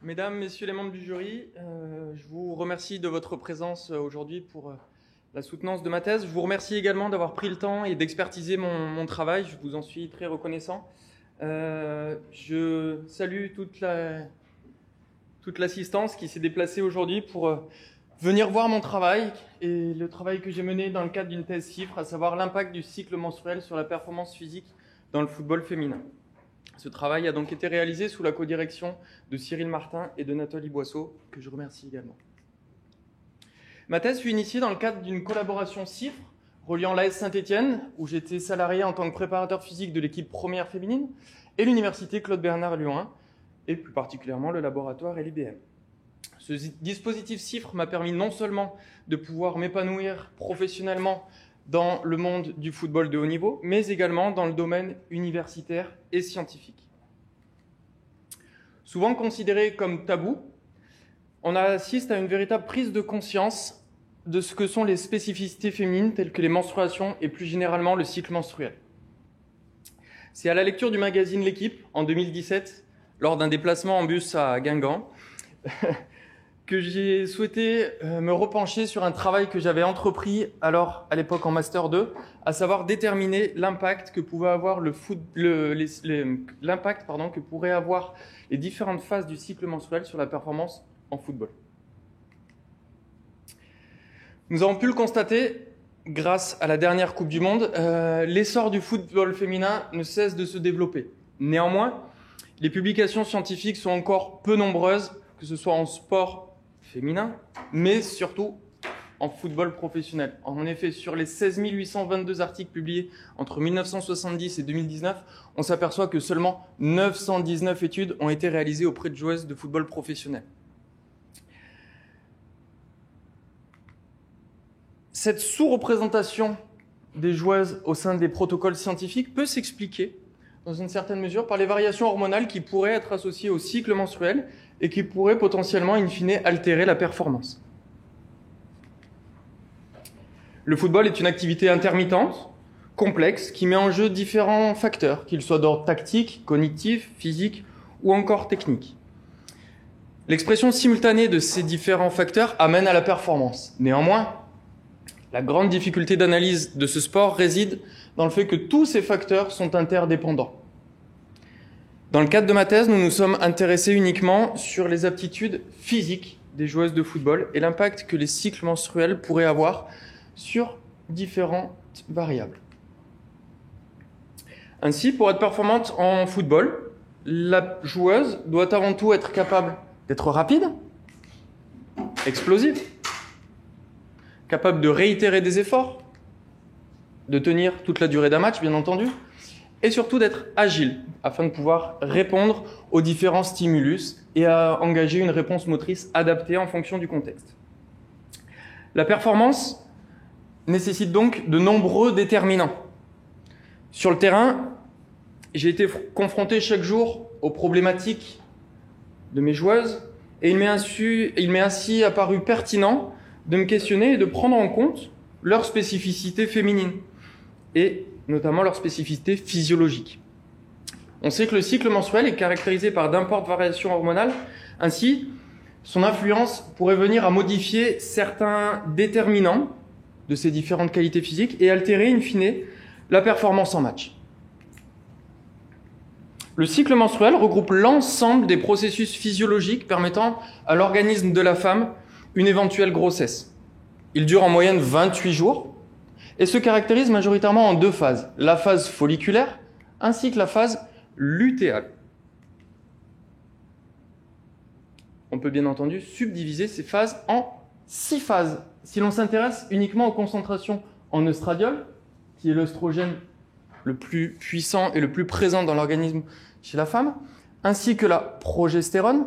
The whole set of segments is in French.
Mesdames, Messieurs les membres du jury, je vous remercie de votre présence aujourd'hui pour la soutenance de ma thèse. Je vous remercie également d'avoir pris le temps et d'expertiser mon travail. Je vous en suis très reconnaissant. Je salue toute l'assistance qui s'est déplacée aujourd'hui pour venir voir mon travail et le travail que j'ai mené dans le cadre d'une thèse CIFRE, à savoir l'impact du cycle menstruel sur la performance physique dans le football féminin. Ce travail a donc été réalisé sous la codirection de Cyril Martin et de Nathalie Boisseau, que je remercie également. Ma thèse fut initiée dans le cadre d'une collaboration CIFRE reliant l'AS Saint-Étienne, où j'étais salarié en tant que préparateur physique de l'équipe première féminine, et l'université Claude Bernard Lyon 1, et plus particulièrement le laboratoire et l'IBM. Ce dispositif CIFRE m'a permis non seulement de pouvoir m'épanouir professionnellement dans le monde du football de haut niveau, mais également dans le domaine universitaire et scientifique. Souvent considéré comme tabou, on assiste à une véritable prise de conscience de ce que sont les spécificités féminines telles que les menstruations et plus généralement le cycle menstruel. C'est à la lecture du magazine L'Équipe en 2017, lors d'un déplacement en bus à Guingamp, que j'ai souhaité me repencher sur un travail que j'avais entrepris alors à l'époque en Master 2, à savoir déterminer l'impact que pouvait avoir que pourraient avoir les différentes phases du cycle menstruel sur la performance en football. Nous avons pu le constater grâce à la dernière Coupe du Monde, l'essor du football féminin ne cesse de se développer. Néanmoins, les publications scientifiques sont encore peu nombreuses, que ce soit en sport féminin, mais surtout en football professionnel. En effet, sur les 16 822 articles publiés entre 1970 et 2019, on s'aperçoit que seulement 919 études ont été réalisées auprès de joueuses de football professionnel. Cette sous-représentation des joueuses au sein des protocoles scientifiques peut s'expliquer, dans une certaine mesure, par les variations hormonales qui pourraient être associées au cycle menstruel et qui pourraient potentiellement, in fine, altérer la performance. Le football est une activité intermittente, complexe, qui met en jeu différents facteurs, qu'ils soient d'ordre tactique, cognitif, physique ou encore technique. L'expression simultanée de ces différents facteurs amène à la performance. Néanmoins, la grande difficulté d'analyse de ce sport réside dans le fait que tous ces facteurs sont interdépendants. Dans le cadre de ma thèse, nous nous sommes intéressés uniquement sur les aptitudes physiques des joueuses de football et l'impact que les cycles menstruels pourraient avoir sur différentes variables. Ainsi, pour être performante en football, la joueuse doit avant tout être capable d'être rapide, explosive, capable de réitérer des efforts, de tenir toute la durée d'un match, bien entendu, et surtout d'être agile, afin de pouvoir répondre aux différents stimulus et à engager une réponse motrice adaptée en fonction du contexte. La performance nécessite donc de nombreux déterminants. Sur le terrain, j'ai été confronté chaque jour aux problématiques de mes joueuses, et il m'est ainsi apparu pertinent de me questionner et de prendre en compte leurs spécificités féminines, et notamment leur spécificité physiologique. On sait que le cycle menstruel est caractérisé par d'importantes variations hormonales. Ainsi, son influence pourrait venir à modifier certains déterminants de ces différentes qualités physiques et altérer, in fine, la performance en match. Le cycle menstruel regroupe l'ensemble des processus physiologiques permettant à l'organisme de la femme une éventuelle grossesse. Il dure en moyenne 28 jours, et se caractérise majoritairement en deux phases, la phase folliculaire ainsi que la phase lutéale. On peut bien entendu subdiviser ces phases en 6 phases. Si l'on s'intéresse uniquement aux concentrations en œstradiol, qui est l'œstrogène le plus puissant et le plus présent dans l'organisme chez la femme, ainsi que la progestérone,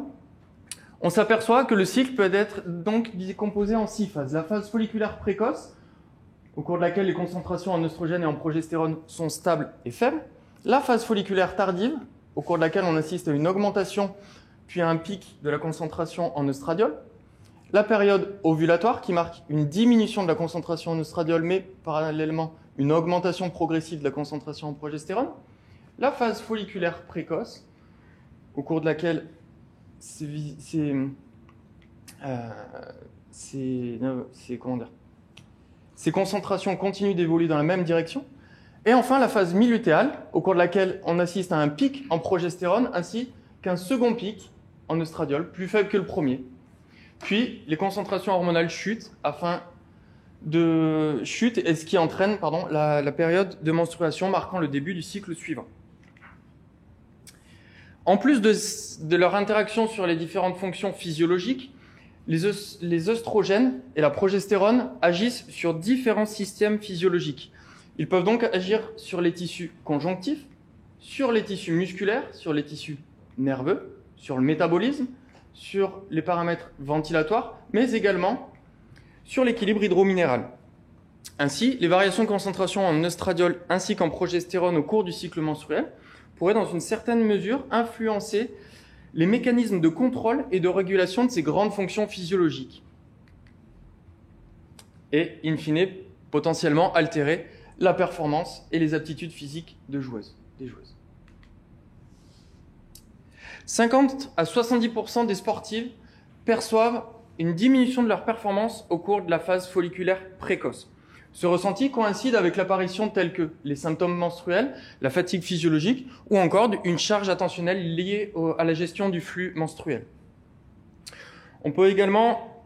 on s'aperçoit que le cycle peut être donc décomposé en 6 phases. La phase folliculaire précoce, au cours de laquelle les concentrations en œstrogène et en progestérone sont stables et faibles. La phase folliculaire tardive, au cours de laquelle on assiste à une augmentation puis à un pic de la concentration en œstradiol. La période ovulatoire, qui marque une diminution de la concentration en œstradiol, mais parallèlement une augmentation progressive de la concentration en progestérone. La phase folliculaire précoce, au cours de laquelle ces concentrations continuent d'évoluer dans la même direction. Et enfin, la phase mi-lutéale, au cours de laquelle on assiste à un pic en progestérone ainsi qu'un second pic en œstradiol, plus faible que le premier. Puis, les concentrations hormonales chutent, et ce qui entraîne la période de menstruation marquant le début du cycle suivant. En plus de leur interaction sur les différentes fonctions physiologiques, les œstrogènes et la progestérone agissent sur différents systèmes physiologiques. Ils peuvent donc agir sur les tissus conjonctifs, sur les tissus musculaires, sur les tissus nerveux, sur le métabolisme, sur les paramètres ventilatoires, mais également sur l'équilibre hydrominéral. Ainsi, les variations de concentration en œstradiol ainsi qu'en progestérone au cours du cycle menstruel pourraient dans une certaine mesure influencer les mécanismes de contrôle et de régulation de ces grandes fonctions physiologiques et, in fine, potentiellement altérer la performance et les aptitudes physiques des joueuses. 50 à 70% des sportives perçoivent une diminution de leur performance au cours de la phase folliculaire précoce. Ce ressenti coïncide avec l'apparition tels que les symptômes menstruels, la fatigue physiologique ou encore une charge attentionnelle liée à la gestion du flux menstruel. On peut également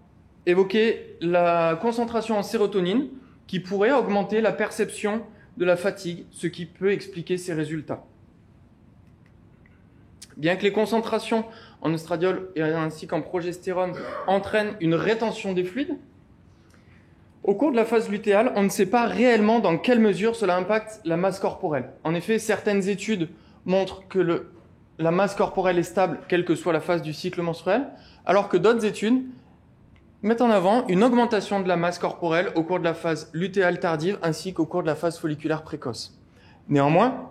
évoquer la concentration en sérotonine qui pourrait augmenter la perception de la fatigue, ce qui peut expliquer ces résultats. Bien que les concentrations en œstradiol ainsi qu'en progestérone entraînent une rétention des fluides, au cours de la phase lutéale, on ne sait pas réellement dans quelle mesure cela impacte la masse corporelle. En effet, certaines études montrent que la masse corporelle est stable, quelle que soit la phase du cycle menstruel, alors que d'autres études mettent en avant une augmentation de la masse corporelle au cours de la phase lutéale tardive ainsi qu'au cours de la phase folliculaire précoce. Néanmoins,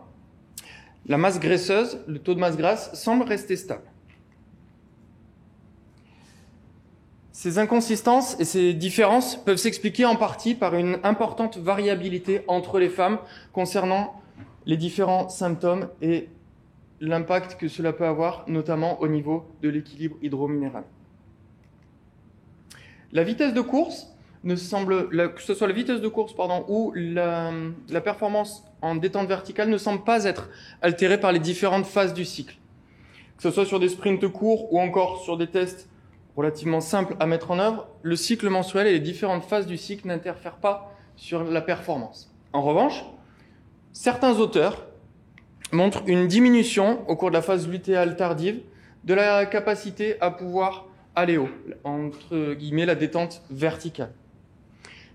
la masse graisseuse, le taux de masse grasse, semble rester stable. Ces inconsistances et ces différences peuvent s'expliquer en partie par une importante variabilité entre les femmes concernant les différents symptômes et l'impact que cela peut avoir, notamment au niveau de l'équilibre hydrominéral. La vitesse de course, que ce soit la vitesse de course ou la performance en détente verticale ne semble pas être altérée par les différentes phases du cycle. Que ce soit sur des sprints courts ou encore sur des tests relativement simples à mettre en œuvre, le cycle menstruel et les différentes phases du cycle n'interfèrent pas sur la performance. En revanche, certains auteurs montrent une diminution au cours de la phase lutéale tardive de la capacité à pouvoir aller haut, entre guillemets la détente verticale.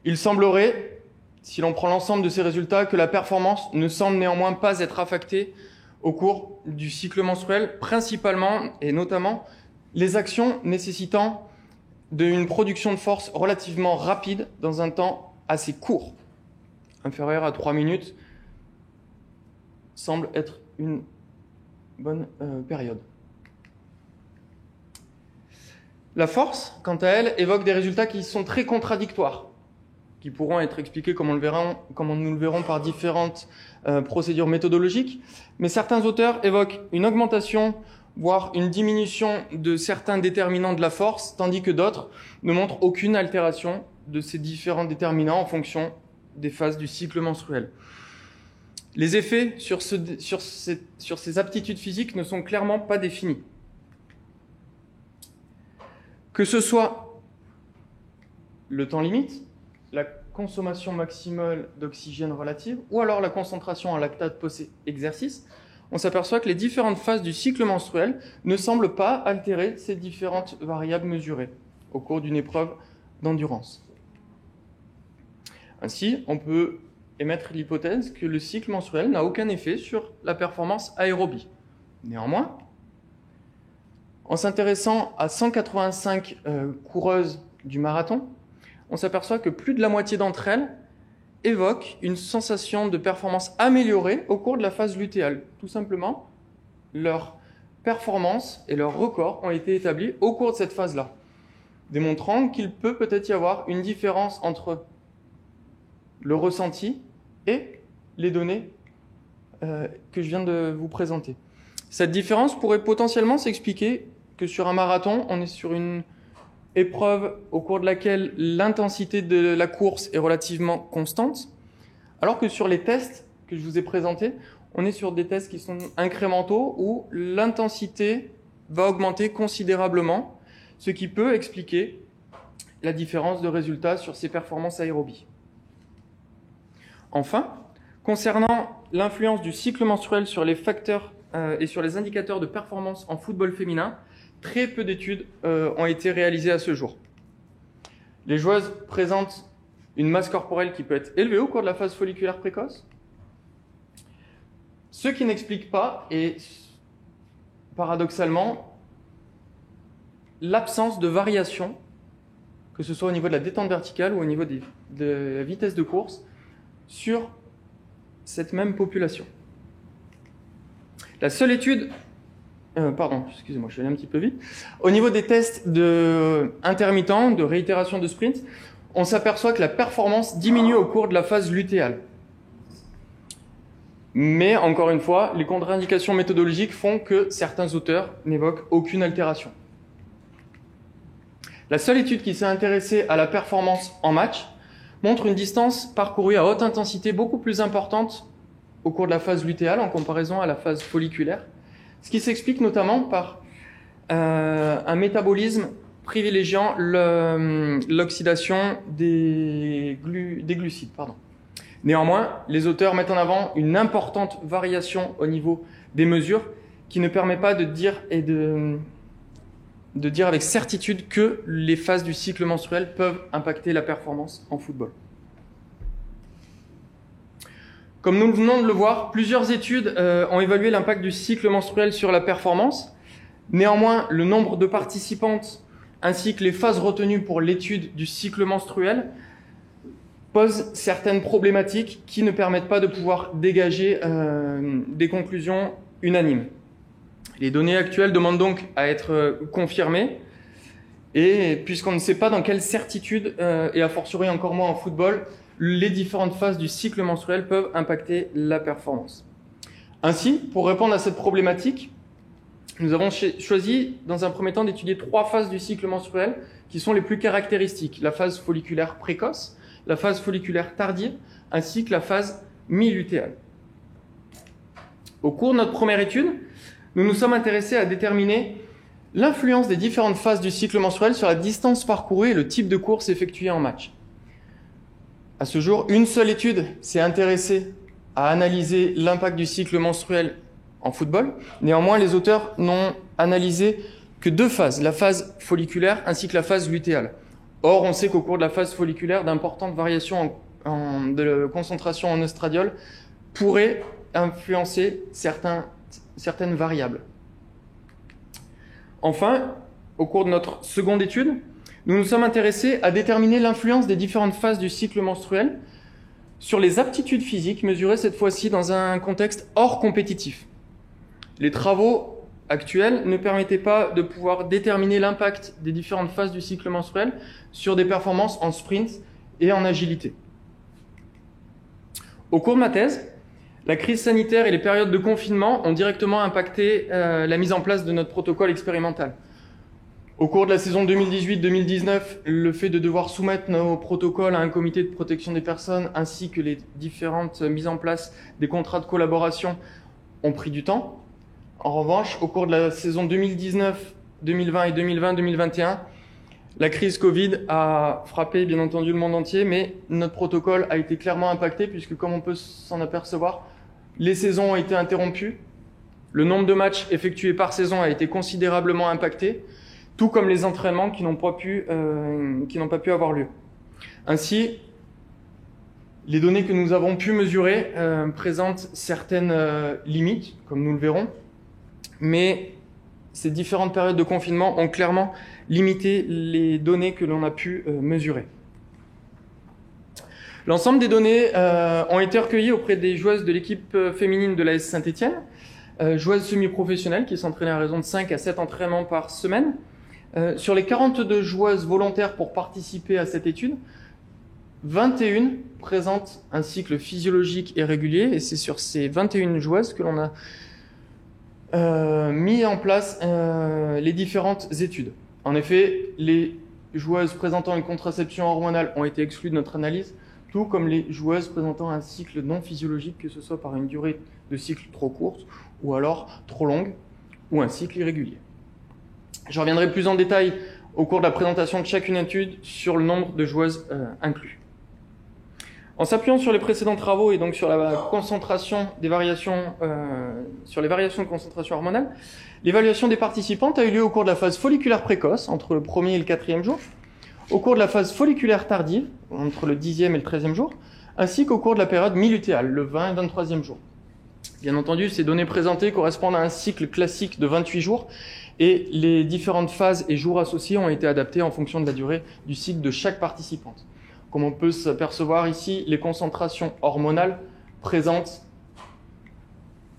Il semblerait, si l'on prend l'ensemble de ces résultats, que la performance ne semble néanmoins pas être affectée au cours du cycle menstruel, principalement et notamment les actions nécessitant une production de force relativement rapide dans un temps assez court, inférieur à 3 minutes, semble être une bonne période. La force, quant à elle, évoque des résultats qui sont très contradictoires, qui pourront être expliqués, comme nous le verrons, par différentes procédures méthodologiques. Mais certains auteurs évoquent une augmentation, voire une diminution de certains déterminants de la force, tandis que d'autres ne montrent aucune altération de ces différents déterminants en fonction des phases du cycle menstruel. Les effets sur ces aptitudes physiques ne sont clairement pas définis. Que ce soit le temps limite, la consommation maximale d'oxygène relative, ou alors la concentration en lactate post-exercice, on s'aperçoit que les différentes phases du cycle menstruel ne semblent pas altérer ces différentes variables mesurées au cours d'une épreuve d'endurance. Ainsi, on peut émettre l'hypothèse que le cycle menstruel n'a aucun effet sur la performance aérobie. Néanmoins, en s'intéressant à 185 coureuses du marathon, on s'aperçoit que plus de la moitié d'entre elles évoquent une sensation de performance améliorée au cours de la phase lutéale. Tout simplement, leurs performances et leurs records ont été établis au cours de cette phase-là, démontrant qu'il peut-être y avoir une différence entre le ressenti et les données que je viens de vous présenter. Cette différence pourrait potentiellement s'expliquer que sur un marathon, on est sur une épreuve au cours de laquelle l'intensité de la course est relativement constante, alors que sur les tests que je vous ai présentés, on est sur des tests qui sont incrémentaux où l'intensité va augmenter considérablement, ce qui peut expliquer la différence de résultats sur ces performances aérobies. Enfin, concernant l'influence du cycle menstruel sur les facteurs et sur les indicateurs de performance en football féminin, très peu d'études ont été réalisées à ce jour. Les joueuses présentent une masse corporelle qui peut être élevée au cours de la phase folliculaire précoce, ce qui n'explique pas, et paradoxalement, l'absence de variation, que ce soit au niveau de la détente verticale ou au niveau de la vitesse de course, sur cette même population. La seule étude, excusez-moi, je suis allé un petit peu vite. Au niveau des tests intermittents, de réitération de sprint, on s'aperçoit que la performance diminue au cours de la phase lutéale. Mais, encore une fois, les contre-indications méthodologiques font que certains auteurs n'évoquent aucune altération. La seule étude qui s'est intéressée à la performance en match montre une distance parcourue à haute intensité beaucoup plus importante au cours de la phase lutéale en comparaison à la phase folliculaire, ce qui s'explique notamment par un métabolisme privilégiant l'oxydation des glucides. Néanmoins, les auteurs mettent en avant une importante variation au niveau des mesures qui ne permet pas de dire avec certitude que les phases du cycle menstruel peuvent impacter la performance en football. Comme nous venons de le voir, plusieurs études ont évalué l'impact du cycle menstruel sur la performance. Néanmoins, le nombre de participantes ainsi que les phases retenues pour l'étude du cycle menstruel posent certaines problématiques qui ne permettent pas de pouvoir dégager des conclusions unanimes. Les données actuelles demandent donc à être confirmées, et puisqu'on ne sait pas dans quelle certitude, et a fortiori encore moins en football, les différentes phases du cycle menstruel peuvent impacter la performance. Ainsi, pour répondre à cette problématique, nous avons choisi dans un premier temps d'étudier 3 phases du cycle menstruel qui sont les plus caractéristiques: la phase folliculaire précoce, la phase folliculaire tardive, ainsi que la phase mi-lutéale. Au cours de notre première étude, nous nous sommes intéressés à déterminer l'influence des différentes phases du cycle menstruel sur la distance parcourue et le type de course effectuée en match. À ce jour, une seule étude s'est intéressée à analyser l'impact du cycle menstruel en football. Néanmoins, les auteurs n'ont analysé que 2 phases, la phase folliculaire ainsi que la phase lutéale. Or, on sait qu'au cours de la phase folliculaire, d'importantes variations de concentration en oestradiol pourraient influencer certaines variables. Enfin, au cours de notre seconde étude, nous nous sommes intéressés à déterminer l'influence des différentes phases du cycle menstruel sur les aptitudes physiques mesurées cette fois-ci dans un contexte hors compétitif. Les travaux actuels ne permettaient pas de pouvoir déterminer l'impact des différentes phases du cycle menstruel sur des performances en sprint et en agilité. Au cours de ma thèse, la crise sanitaire et les périodes de confinement ont directement impacté la mise en place de notre protocole expérimental. Au cours de la saison 2018-2019, le fait de devoir soumettre nos protocoles à un comité de protection des personnes ainsi que les différentes mises en place des contrats de collaboration ont pris du temps. En revanche, au cours de la saison 2019, 2020 et 2020-2021, la crise Covid a frappé bien entendu le monde entier, mais notre protocole a été clairement impacté puisque, comme on peut s'en apercevoir, les saisons ont été interrompues, le nombre de matchs effectués par saison a été considérablement impacté, tout comme les entraînements qui n'ont pas pu avoir lieu. Ainsi, les données que nous avons pu mesurer présentent certaines limites, comme nous le verrons, mais ces différentes périodes de confinement ont clairement limité les données que l'on a pu mesurer. L'ensemble des données ont été recueillies auprès des joueuses de l'équipe féminine de l'AS Saint-Étienne, joueuses semi-professionnelles qui s'entraînaient à raison de 5 à 7 entraînements par semaine. Sur les 42 joueuses volontaires pour participer à cette étude, 21 présentent un cycle physiologique et régulier, et c'est sur ces 21 joueuses que l'on a mis en place les différentes études. En effet, les joueuses présentant une contraception hormonale ont été exclues de notre analyse, tout comme les joueuses présentant un cycle non physiologique, que ce soit par une durée de cycle trop courte ou alors trop longue, ou un cycle irrégulier. Je reviendrai plus en détail au cours de la présentation de chacune étude sur le nombre de joueuses inclus. En s'appuyant sur les précédents travaux et donc sur la concentration des variations, sur les variations de concentration hormonale, l'évaluation des participantes a eu lieu au cours de la phase folliculaire précoce, entre le 1er et le 4e jour, au cours de la phase folliculaire tardive, entre le 10e et le 13e jour, ainsi qu'au cours de la période mi-lutéale, le 20 et 23e jour. Bien entendu, ces données présentées correspondent à un cycle classique de 28 jours et les différentes phases et jours associés ont été adaptés en fonction de la durée du cycle de chaque participante. Comme on peut s'apercevoir ici, les concentrations hormonales présentent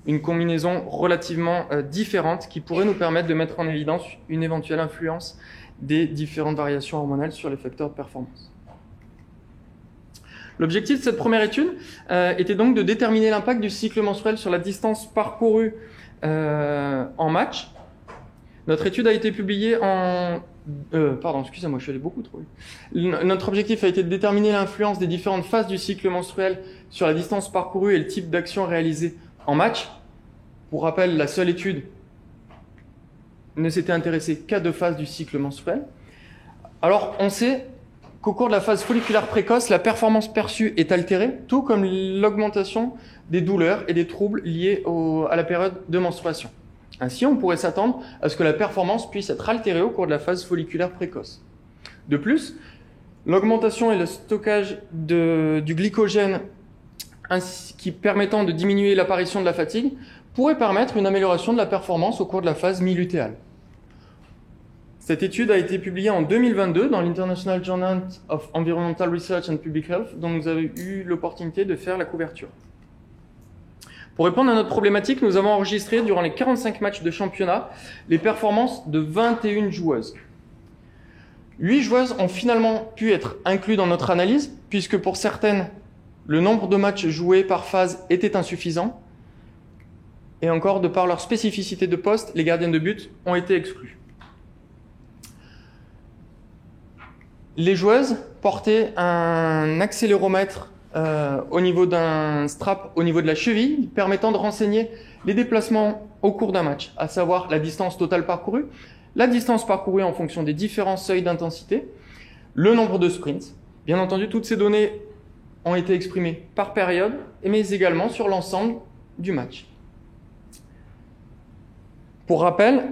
une combinaison relativement différente qui pourrait nous permettre de mettre en évidence une éventuelle influence des différentes variations hormonales sur les facteurs de performance. L'objectif de cette première étude était donc de déterminer l'impact du cycle menstruel sur la distance parcourue en match. Notre étude a été publiée en... excusez-moi, je suis allé beaucoup trop vite. Notre objectif a été de déterminer l'influence des différentes phases du cycle menstruel sur la distance parcourue et le type d'action réalisée en match. Pour rappel, la seule étude ne s'était intéressée qu'à 2 phases du cycle menstruel. Alors, on sait qu'au cours de la phase folliculaire précoce, la performance perçue est altérée, tout comme l'augmentation des douleurs et des troubles liés à la période de menstruation. Ainsi, on pourrait s'attendre à ce que la performance puisse être altérée au cours de la phase folliculaire précoce. De plus, l'augmentation et le stockage du glycogène qui permettant de diminuer l'apparition de la fatigue pourrait permettre une amélioration de la performance au cours de la phase mi-lutéale. Cette étude a été publiée en 2022 dans l'International Journal of Environmental Research and Public Health, dont nous avons eu l'opportunité de faire la couverture. Pour répondre à notre problématique, nous avons enregistré durant les 45 matchs de championnat les performances de 21 joueuses. 8 joueuses ont finalement pu être incluses dans notre analyse, puisque pour certaines, le nombre de matchs joués par phase était insuffisant, et encore, de par leur spécificité de poste, les gardiennes de but ont été exclues. Les joueuses portaient un accéléromètre au niveau d'un strap au niveau de la cheville, permettant de renseigner les déplacements au cours d'un match, à savoir la distance totale parcourue, la distance parcourue en fonction des différents seuils d'intensité, le nombre de sprints. Bien entendu, toutes ces données ont été exprimées par période, mais également sur l'ensemble du match. Pour rappel,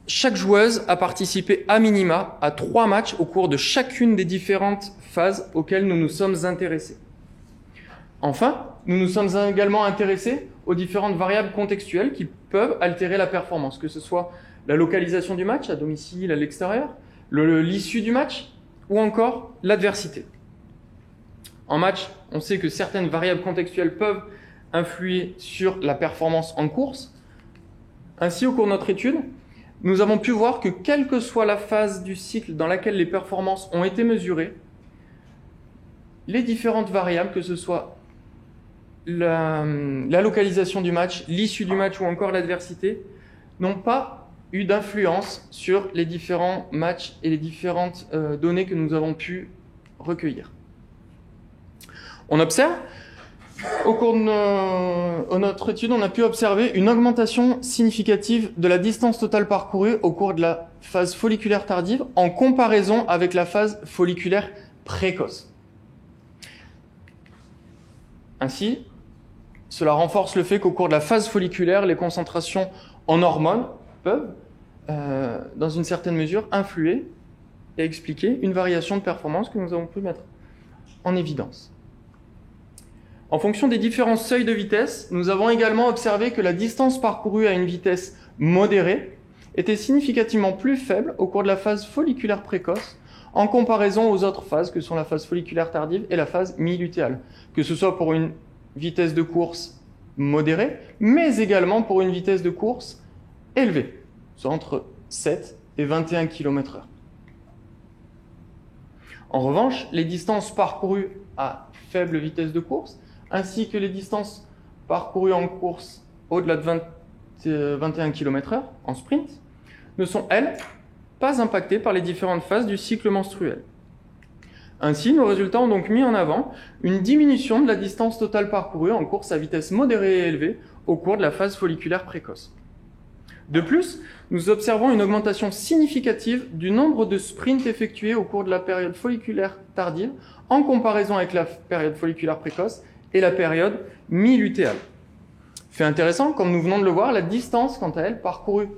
chaque joueuse a participé à minima à 3 matchs au cours de chacune des différentes phases auxquelles nous nous sommes intéressés. Enfin, nous nous sommes également intéressés aux différentes variables contextuelles qui peuvent altérer la performance, que ce soit la localisation du match, à domicile, à l'extérieur, l'issue du match, ou encore l'adversité. En match, on sait que certaines variables contextuelles peuvent influer sur la performance en course. Ainsi, au cours de notre étude, nous avons pu voir que quelle que soit la phase du cycle dans laquelle les performances ont été mesurées, les différentes variables, que ce soit la localisation du match, l'issue du match ou encore l'adversité, n'ont pas eu d'influence sur les différents matchs et les différentes données que nous avons pu recueillir. On observe, au cours de notre étude, on a pu observer une augmentation significative de la distance totale parcourue au cours de la phase folliculaire tardive en comparaison avec la phase folliculaire précoce. Ainsi, cela renforce le fait qu'au cours de la phase folliculaire, les concentrations en hormones peuvent, dans une certaine mesure, influer et expliquer une variation de performance que nous avons pu mettre en évidence. En fonction des différents seuils de vitesse, nous avons également observé que la distance parcourue à une vitesse modérée était significativement plus faible au cours de la phase folliculaire précoce en comparaison aux autres phases que sont la phase folliculaire tardive et la phase mi-lutéale, que ce soit pour une vitesse de course modérée, mais également pour une vitesse de course élevée, soit entre 7 et 21 km/h. En revanche, les distances parcourues à faible vitesse de course, ainsi que les distances parcourues en course au-delà de 21 km/h en sprint, ne sont, elles, pas impactées par les différentes phases du cycle menstruel. Ainsi, nos résultats ont donc mis en avant une diminution de la distance totale parcourue en course à vitesse modérée et élevée au cours de la phase folliculaire précoce. De plus, nous observons une augmentation significative du nombre de sprints effectués au cours de la période folliculaire tardive en comparaison avec la période folliculaire précoce et la période mi-lutéale. Fait intéressant, comme nous venons de le voir, la distance, quant à elle, parcourue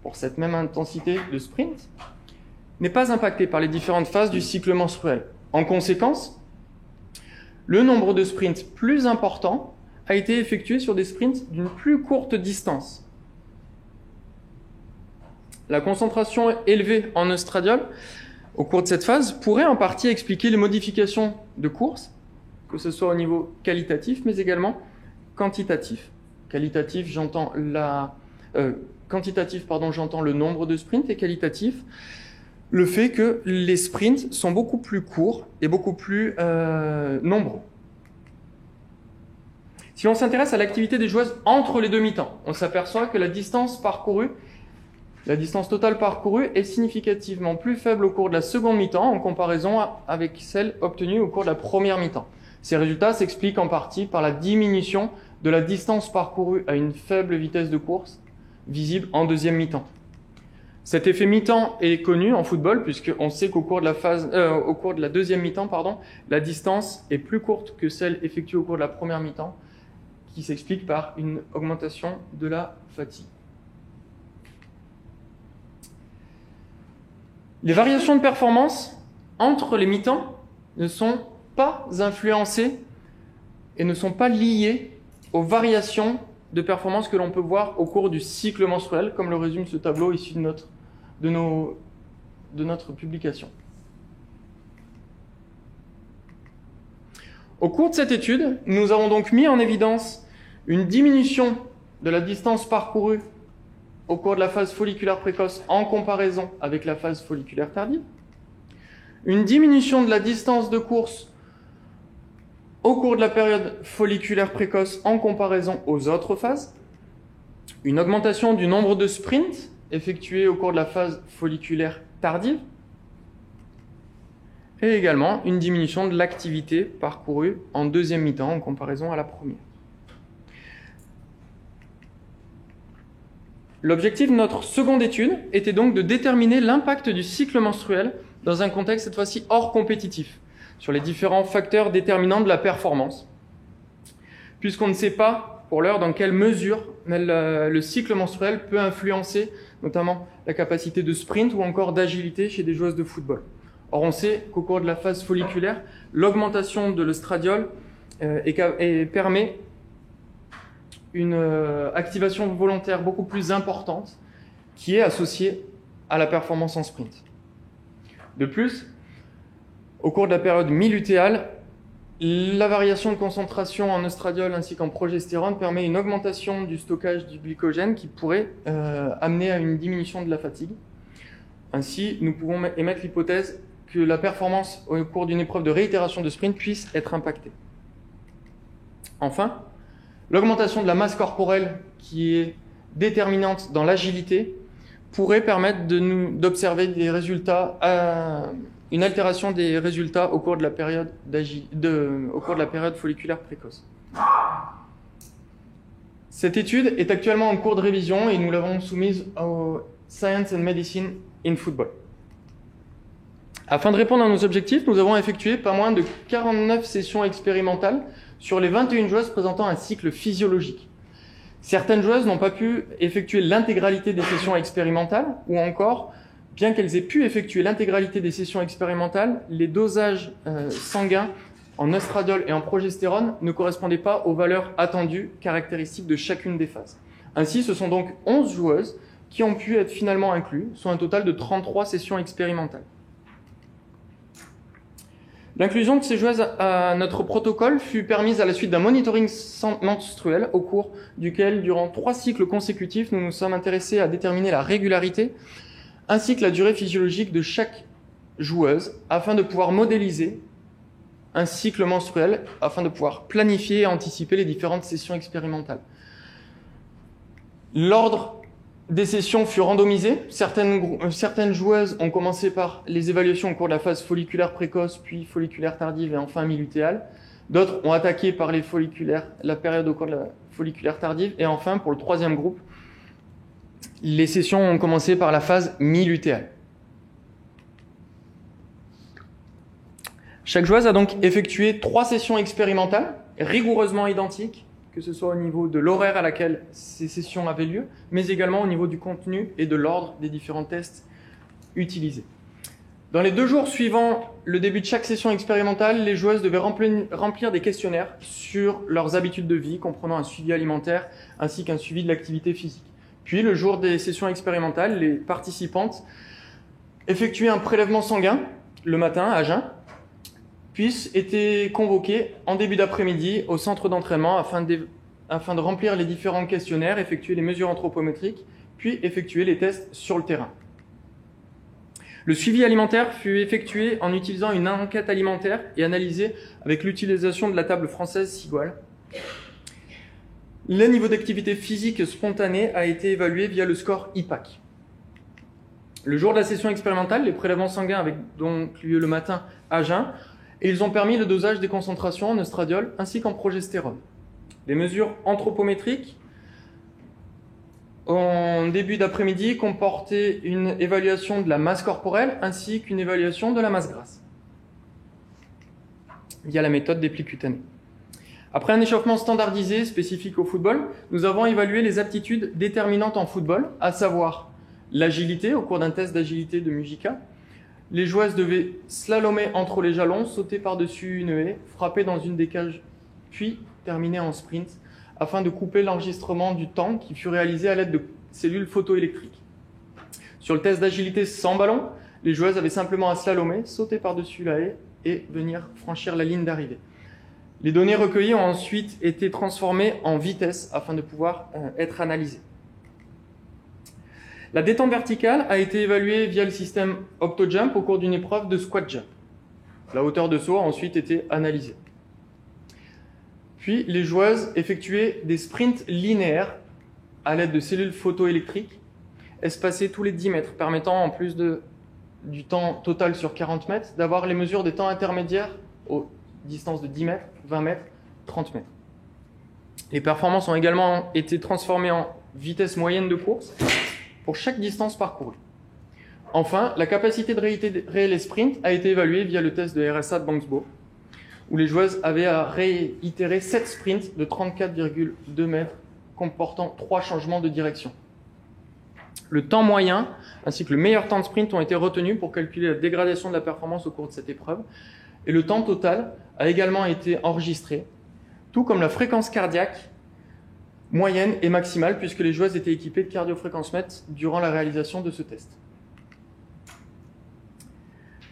pour cette même intensité de sprint, n'est pas impactée par les différentes phases du cycle menstruel. En conséquence, le nombre de sprints plus important a été effectué sur des sprints d'une plus courte distance. La concentration élevée en œstradiol au cours de cette phase pourrait en partie expliquer les modifications de course, que ce soit au niveau qualitatif, mais également quantitatif. Quantitatif, j'entends le nombre de sprints, et qualitatif, le fait que les sprints sont beaucoup plus courts et beaucoup plus nombreux. Si on s'intéresse à l'activité des joueuses entre les deux mi-temps, on s'aperçoit que la distance totale parcourue est significativement plus faible au cours de la seconde mi-temps en comparaison avec celle obtenue au cours de la première mi-temps. Ces résultats s'expliquent en partie par la diminution de la distance parcourue à une faible vitesse de course, visible en deuxième mi-temps. Cet effet mi-temps est connu en football, puisqu'on sait qu'au cours de la deuxième mi-temps, la distance est plus courte que celle effectuée au cours de la première mi-temps, qui s'explique par une augmentation de la fatigue. Les variations de performance entre les mi-temps ne sont pas influencées et ne sont pas liées aux variations de performance que l'on peut voir au cours du cycle menstruel, comme le résume ce tableau issu de notre publication. Au cours de cette étude, nous avons donc mis en évidence une diminution de la distance parcourue au cours de la phase folliculaire précoce en comparaison avec la phase folliculaire tardive, une diminution de la distance de course au cours de la période folliculaire précoce en comparaison aux autres phases, une augmentation du nombre de sprints effectués au cours de la phase folliculaire tardive, et également une diminution de l'activité parcourue en deuxième mi-temps en comparaison à la première. L'objectif de notre seconde étude était donc de déterminer l'impact du cycle menstruel dans un contexte cette fois-ci hors compétitif, sur les différents facteurs déterminants de la performance, puisqu'on ne sait pas pour l'heure dans quelle mesure le cycle menstruel peut influencer notamment la capacité de sprint ou encore d'agilité chez des joueuses de football. Or, on sait qu'au cours de la phase folliculaire, l'augmentation de l'œstradiol permet une activation volontaire beaucoup plus importante qui est associée à la performance en sprint. De plus, au cours de la période mi-lutéale, la variation de concentration en œstradiol ainsi qu'en progestérone permet une augmentation du stockage du glycogène qui pourrait amener à une diminution de la fatigue. Ainsi, nous pouvons émettre l'hypothèse que la performance au cours d'une épreuve de réitération de sprint puisse être impactée. Enfin, l'augmentation de la masse corporelle qui est déterminante dans l'agilité pourrait permettre d'observer des résultats, une altération des résultats au cours de la période folliculaire précoce. Cette étude est actuellement en cours de révision et nous l'avons soumise au Science and Medicine in Football. Afin de répondre à nos objectifs, nous avons effectué pas moins de 49 sessions expérimentales sur les 21 joueuses présentant un cycle physiologique. Certaines joueuses n'ont pas pu effectuer l'intégralité des sessions expérimentales, ou encore, bien qu'elles aient pu effectuer l'intégralité des sessions expérimentales, les dosages sanguins en œstradiol et en progestérone ne correspondaient pas aux valeurs attendues caractéristiques de chacune des phases. Ainsi, ce sont donc 11 joueuses qui ont pu être finalement incluses, soit un total de 33 sessions expérimentales. L'inclusion de ces joueuses à notre protocole fut permise à la suite d'un monitoring menstruel au cours duquel, durant 3 cycles consécutifs, nous nous sommes intéressés à déterminer la régularité ainsi que la durée physiologique de chaque joueuse afin de pouvoir modéliser un cycle menstruel, afin de pouvoir planifier et anticiper les différentes sessions expérimentales. L'ordre des sessions fut randomisé. Certaines joueuses ont commencé par les évaluations au cours de la phase folliculaire précoce, puis folliculaire tardive et enfin mi-lutéale. D'autres ont attaqué par la période au cours de la folliculaire tardive. Et enfin, pour le troisième groupe, les sessions ont commencé par la phase mi-lutéale. Chaque joueuse a donc effectué 3 sessions expérimentales, rigoureusement identiques, que ce soit au niveau de l'horaire à laquelle ces sessions avaient lieu, mais également au niveau du contenu et de l'ordre des différents tests utilisés. Dans les 2 jours suivant le début de chaque session expérimentale, les joueuses devaient remplir des questionnaires sur leurs habitudes de vie, comprenant un suivi alimentaire ainsi qu'un suivi de l'activité physique. Puis, le jour des sessions expérimentales, les participantes effectuaient un prélèvement sanguin le matin à jeun, puis étaient convoquées en début d'après-midi au centre d'entraînement afin de remplir les différents questionnaires, effectuer les mesures anthropométriques, puis effectuer les tests sur le terrain. Le suivi alimentaire fut effectué en utilisant une enquête alimentaire et analysé avec l'utilisation de la table française Sigwal. Le niveau d'activité physique spontanée a été évalué via le score IPAC. Le jour de la session expérimentale, les prélèvements sanguins avaient donc lieu le matin à jeun, et ils ont permis le dosage des concentrations en œstradiol ainsi qu'en progestérone. Les mesures anthropométriques en début d'après-midi comportaient une évaluation de la masse corporelle ainsi qu'une évaluation de la masse grasse via la méthode des plis cutanés. Après un échauffement standardisé spécifique au football, nous avons évalué les aptitudes déterminantes en football, à savoir l'agilité au cours d'un test d'agilité de Mujica. Les joueuses devaient slalomer entre les jalons, sauter par-dessus une haie, frapper dans une des cages, puis terminer en sprint, afin de couper l'enregistrement du temps qui fut réalisé à l'aide de cellules photoélectriques. Sur le test d'agilité sans ballon, les joueuses avaient simplement à slalomer, sauter par-dessus la haie et venir franchir la ligne d'arrivée. Les données recueillies ont ensuite été transformées en vitesse afin de pouvoir être analysées. La détente verticale a été évaluée via le système OptoJump au cours d'une épreuve de squat jump. La hauteur de saut a ensuite été analysée. Puis, les joueuses effectuaient des sprints linéaires à l'aide de cellules photoélectriques espacées tous les 10 mètres, permettant, en plus du temps total sur 40 mètres, d'avoir les mesures des temps intermédiaires aux distances de 10 mètres, 20 mètres, 30 mètres. Les performances ont également été transformées en vitesse moyenne de course pour chaque distance parcourue. Enfin, la capacité de réitérer sprint a été évaluée via le test de RSA de Banksbo, où les joueuses avaient à réitérer 7 sprints de 34,2 mètres comportant 3 changements de direction. Le temps moyen ainsi que le meilleur temps de sprint ont été retenus pour calculer la dégradation de la performance au cours de cette épreuve, et le temps total a également été enregistré, tout comme la fréquence cardiaque moyenne et maximale, puisque les joueuses étaient équipées de cardiofréquencemètre durant la réalisation de ce test.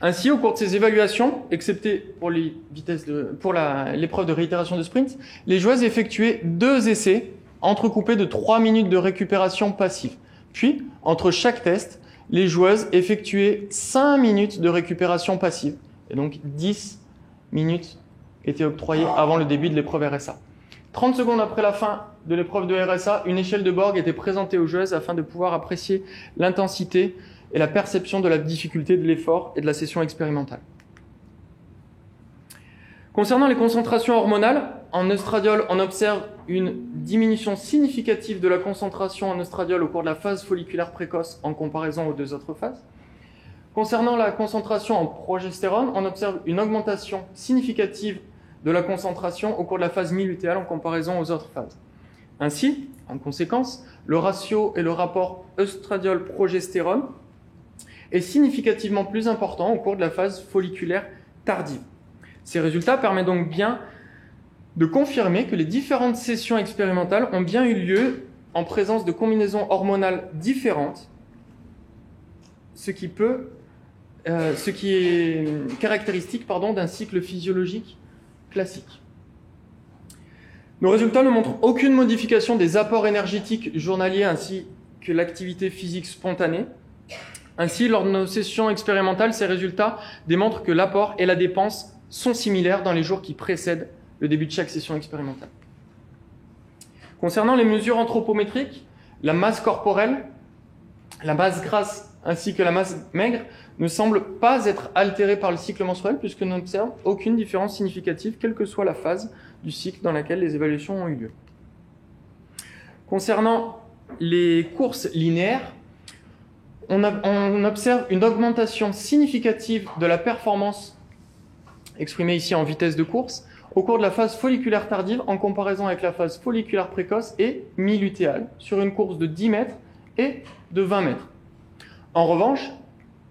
Ainsi, au cours de ces évaluations, excepté pour l'épreuve de réitération de sprint, les joueuses effectuaient 2 essais entrecoupés de 3 minutes de récupération passive. Puis, entre chaque test, les joueuses effectuaient 5 minutes de récupération passive, et donc 10 minutes étaient octroyées avant le début de l'épreuve RSA. 30 secondes après la fin de l'épreuve de RSA, une échelle de Borg était présentée aux joueuses afin de pouvoir apprécier l'intensité et la perception de la difficulté de l'effort et de la session expérimentale. Concernant les concentrations hormonales, en œstradiol, on observe une diminution significative de la concentration en œstradiol au cours de la phase folliculaire précoce en comparaison aux 2 autres phases. Concernant la concentration en progestérone, on observe une augmentation significative de la concentration au cours de la phase mi-lutéale en comparaison aux autres phases. Ainsi, en conséquence, le ratio et le rapport œstradiol-progestérone est significativement plus important au cours de la phase folliculaire tardive. Ces résultats permettent donc bien de confirmer que les différentes sessions expérimentales ont bien eu lieu en présence de combinaisons hormonales différentes, ce qui est caractéristique d'un cycle physiologique classique. Nos résultats ne montrent aucune modification des apports énergétiques journaliers ainsi que l'activité physique spontanée. Ainsi, lors de nos sessions expérimentales, ces résultats démontrent que l'apport et la dépense sont similaires dans les jours qui précèdent le début de chaque session expérimentale. Concernant les mesures anthropométriques, la masse corporelle, la masse grasse ainsi que la masse maigre ne semblent pas être altérées par le cycle menstruel puisque nous n'observons aucune différence significative, quelle que soit la phase du cycle dans laquelle les évaluations ont eu lieu. Concernant les courses linéaires, on observe une augmentation significative de la performance exprimée ici en vitesse de course au cours de la phase folliculaire tardive en comparaison avec la phase folliculaire précoce et mi-lutéale sur une course de 10 mètres et de 20 mètres. En revanche,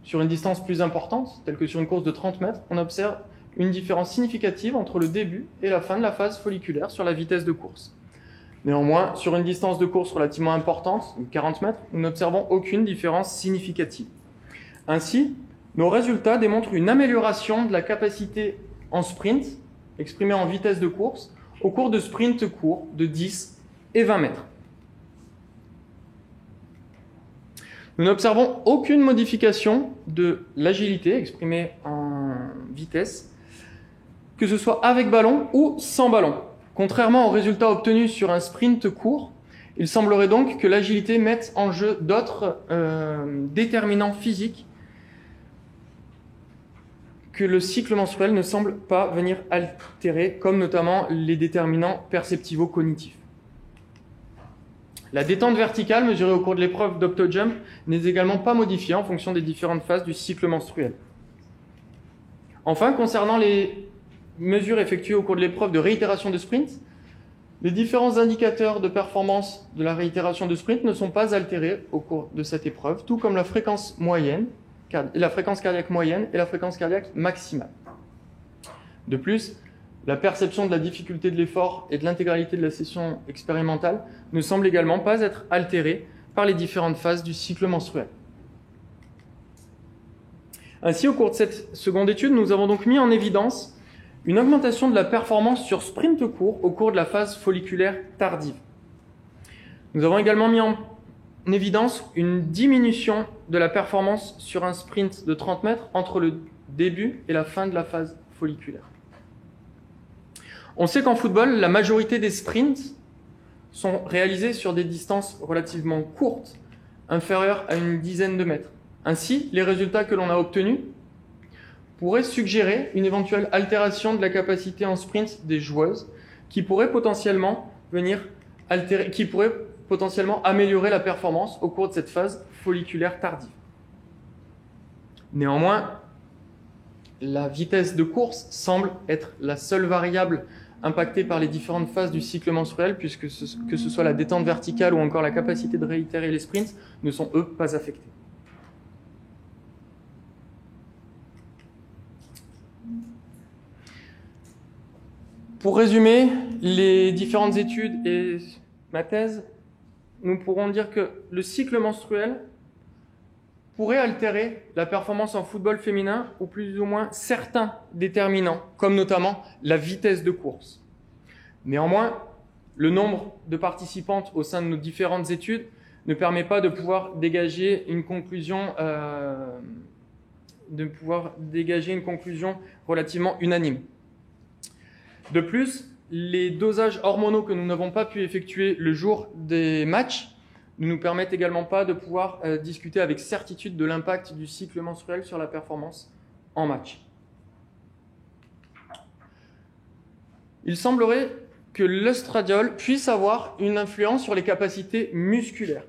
sur une distance plus importante, telle que sur une course de 30 mètres, on observe une différence significative entre le début et la fin de la phase folliculaire sur la vitesse de course. Néanmoins, sur une distance de course relativement importante, 40 mètres, nous n'observons aucune différence significative. Ainsi, nos résultats démontrent une amélioration de la capacité en sprint, exprimée en vitesse de course, au cours de sprints courts de 10 et 20 mètres. Nous n'observons aucune modification de l'agilité exprimée en vitesse, que ce soit avec ballon ou sans ballon. Contrairement aux résultats obtenus sur un sprint court, il semblerait donc que l'agilité mette en jeu d'autres déterminants physiques que le cycle menstruel ne semble pas venir altérer, comme notamment les déterminants perceptivo-cognitifs. La détente verticale mesurée au cours de l'épreuve d'Optojump n'est également pas modifiée en fonction des différentes phases du cycle menstruel. Enfin, concernant les mesures effectuées au cours de l'épreuve de réitération de sprint, les différents indicateurs de performance de la réitération de sprint ne sont pas altérés au cours de cette épreuve, tout comme la fréquence moyenne, la fréquence cardiaque moyenne et la fréquence cardiaque maximale. De plus, la perception de la difficulté de l'effort et de l'intégralité de la session expérimentale ne semble également pas être altérée par les différentes phases du cycle menstruel. Ainsi, au cours de cette seconde étude, nous avons donc mis en évidence une augmentation de la performance sur sprint court au cours de la phase folliculaire tardive. Nous avons également mis en évidence une diminution de la performance sur un sprint de 30 mètres entre le début et la fin de la phase folliculaire. On sait qu'en football, la majorité des sprints sont réalisés sur des distances relativement courtes, inférieures à une dizaine de mètres. Ainsi, les résultats que l'on a obtenus pourraient suggérer une éventuelle altération de la capacité en sprint des joueuses qui pourrait potentiellement améliorer la performance au cours de cette phase folliculaire tardive. Néanmoins, la vitesse de course semble être la seule variable impactée par les différentes phases du cycle menstruel, puisque que ce soit la détente verticale ou encore la capacité de réitérer les sprints ne sont, eux, pas affectés. Pour résumer les différentes études et ma thèse, nous pourrons dire que le cycle menstruel pourrait altérer la performance en football féminin ou plus ou moins certains déterminants, comme notamment la vitesse de course. Néanmoins, le nombre de participantes au sein de nos différentes études ne permet pas de pouvoir dégager une conclusion, relativement unanime. De plus, les dosages hormonaux que nous n'avons pas pu effectuer le jour des matchs ne nous permettent également pas de pouvoir discuter avec certitude de l'impact du cycle menstruel sur la performance en match. Il semblerait que l'œstradiol puisse avoir une influence sur les capacités musculaires.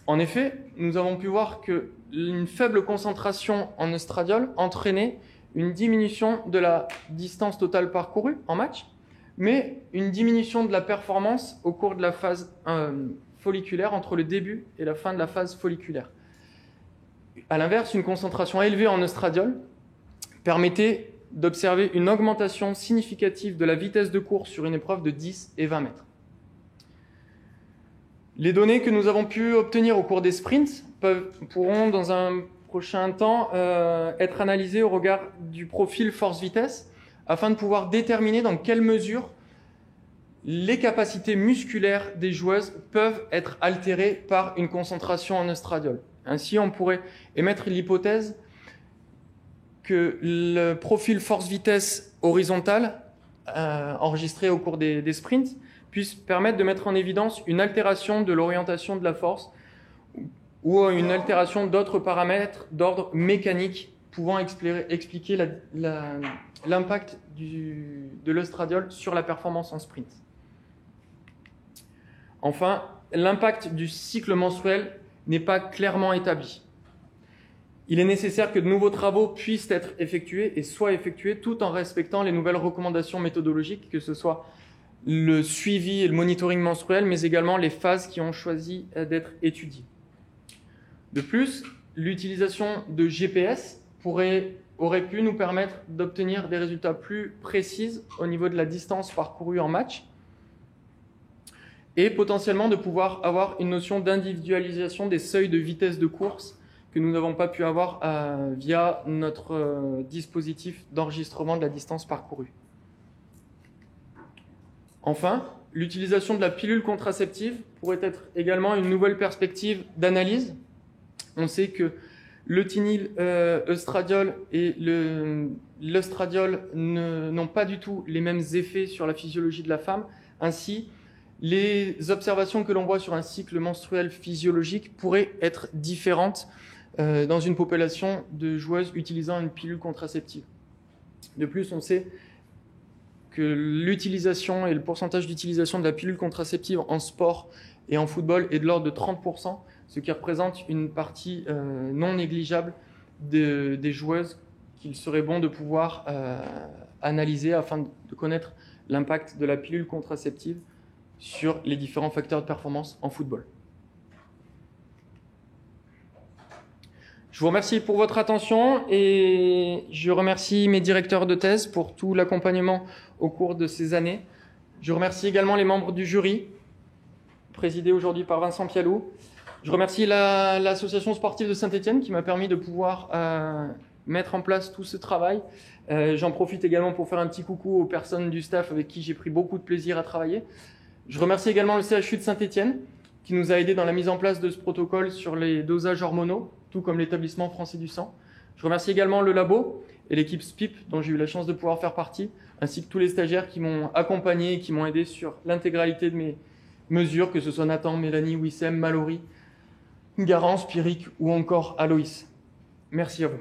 En effet, nous avons pu voir qu'une faible concentration en œstradiol entraînait une diminution de la distance totale parcourue en match, mais une diminution de la performance au cours de la phase folliculaire entre le début et la fin de la phase folliculaire. A l'inverse, une concentration élevée en œstradiol permettait d'observer une augmentation significative de la vitesse de course sur une épreuve de 10 et 20 mètres. Les données que nous avons pu obtenir au cours des sprints pourront, dans un prochain temps, être analysées au regard du profil force-vitesse afin de pouvoir déterminer dans quelle mesure les capacités musculaires des joueuses peuvent être altérées par une concentration en œstradiol. Ainsi, on pourrait émettre l'hypothèse que le profil force-vitesse horizontal enregistré au cours des sprints puisse permettre de mettre en évidence une altération de l'orientation de la force ou une altération d'autres paramètres d'ordre mécanique pouvant expliquer l'impact de l'œstradiol sur la performance en sprint. Enfin, l'impact du cycle menstruel n'est pas clairement établi. Il est nécessaire que de nouveaux travaux puissent être effectués et soient effectués tout en respectant les nouvelles recommandations méthodologiques, que ce soit le suivi et le monitoring menstruel, mais également les phases qui ont choisi d'être étudiées. De plus, l'utilisation de GPS aurait pu nous permettre d'obtenir des résultats plus précis au niveau de la distance parcourue en match et potentiellement de pouvoir avoir une notion d'individualisation des seuils de vitesse de course que nous n'avons pas pu avoir via notre dispositif d'enregistrement de la distance parcourue. Enfin, l'utilisation de la pilule contraceptive pourrait être également une nouvelle perspective d'analyse. On sait que l'eutynyl-œstradiol et l'œstradiol n'ont pas du tout les mêmes effets sur la physiologie de la femme. Ainsi, les observations que l'on voit sur un cycle menstruel physiologique pourraient être différentes dans une population de joueuses utilisant une pilule contraceptive. De plus, on sait que l'utilisation et le pourcentage d'utilisation de la pilule contraceptive en sport et en football est de l'ordre de 30%, ce qui représente une partie non négligeable des joueuses qu'il serait bon de pouvoir analyser afin de connaître l'impact de la pilule contraceptive sur les différents facteurs de performance en football. Je vous remercie pour votre attention et je remercie mes directeurs de thèse pour tout l'accompagnement au cours de ces années. Je remercie également les membres du jury, présidé aujourd'hui par Vincent Pialou. Je remercie l'association sportive de Saint-Étienne qui m'a permis de pouvoir mettre en place tout ce travail. J'en profite également pour faire un petit coucou aux personnes du staff avec qui j'ai pris beaucoup de plaisir à travailler. Je remercie également le CHU de Saint-Étienne qui nous a aidés dans la mise en place de ce protocole sur les dosages hormonaux, tout comme l'établissement français du sang. Je remercie également le labo et l'équipe SPIP dont j'ai eu la chance de pouvoir faire partie, ainsi que tous les stagiaires qui m'ont accompagné et qui m'ont aidé sur l'intégralité de mes mesures, que ce soit Nathan, Mélanie, Wissem, Mallory, Garance, Pierrick ou encore Aloïs. Merci à vous.